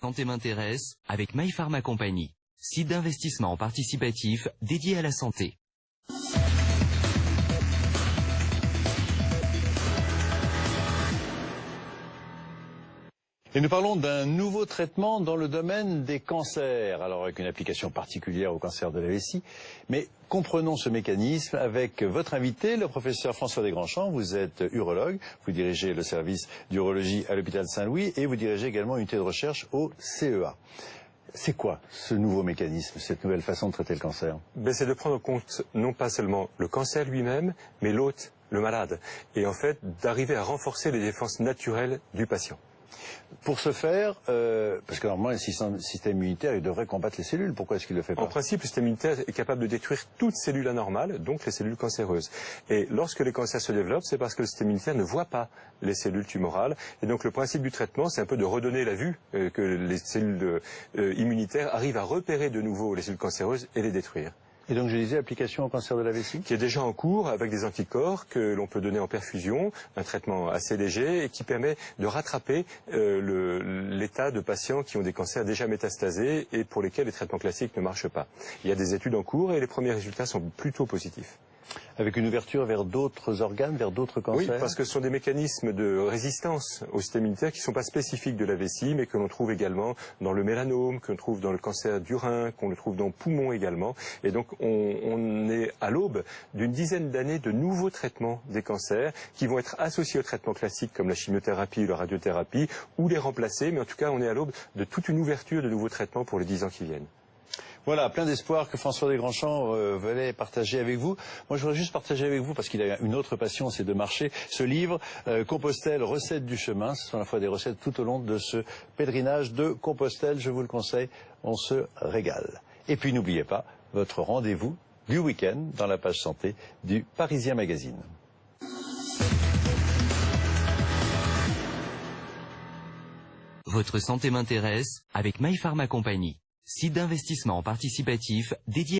Santé m'intéresse avec My Pharma Company, site d'investissement participatif dédié à la santé. Et nous parlons d'un nouveau traitement dans le domaine des cancers, alors avec une application particulière au cancer de la vessie. Mais comprenons ce mécanisme avec votre invité, le professeur François Desgrandchamps. Vous êtes urologue, vous dirigez le service d'urologie à l'hôpital Saint-Louis et vous dirigez également une unité de recherche au CEA. C'est quoi ce nouveau mécanisme, cette nouvelle façon de traiter le cancer? C'est de prendre en compte non pas seulement le cancer lui-même, mais l'hôte, le malade. Et en fait, d'arriver à renforcer les défenses naturelles du patient. Pour ce faire, parce que normalement, le système immunitaire, il devrait combattre les cellules. Pourquoi est-ce qu'il ne le fait pas? En principe, le système immunitaire est capable de détruire toute cellule anormale, donc les cellules cancéreuses. Et lorsque les cancers se développent, c'est parce que le système immunitaire ne voit pas les cellules tumorales. Et donc le principe du traitement, c'est un peu de redonner la vue, que les cellules immunitaires arrivent à repérer de nouveau les cellules cancéreuses et les détruire. Et donc je disais application au cancer de la vessie? Qui est déjà en cours avec des anticorps que l'on peut donner en perfusion, un traitement assez léger et qui permet de rattraper l'état de patients qui ont des cancers déjà métastasés et pour lesquels les traitements classiques ne marchent pas. Il y a des études en cours et les premiers résultats sont plutôt positifs. Avec une ouverture vers d'autres organes, vers d'autres cancers? Oui, parce que ce sont des mécanismes de résistance au système immunitaire qui ne sont pas spécifiques de la vessie, mais que l'on trouve également dans le mélanome, que l'on trouve dans le cancer du rein, qu'on le trouve dans le poumon également. Et donc on est à l'aube d'une dizaine d'années de nouveaux traitements des cancers qui vont être associés aux traitements classiques comme la chimiothérapie ou la radiothérapie, ou les remplacer, mais en tout cas on est à l'aube de toute une ouverture de nouveaux traitements pour les 10 ans qui viennent. Voilà, plein d'espoir que François Desgrandchamps voulait partager avec vous. Moi, je voudrais juste partager avec vous, parce qu'il a une autre passion, c'est de marcher, ce livre, Compostelle, recettes du chemin. Ce sont à la fois des recettes tout au long de ce pèlerinage de Compostelle. Je vous le conseille, on se régale. Et puis, n'oubliez pas votre rendez-vous du week-end dans la page santé du Parisien Magazine. Votre santé m'intéresse avec My Pharma Company, site d'investissement participatif dédié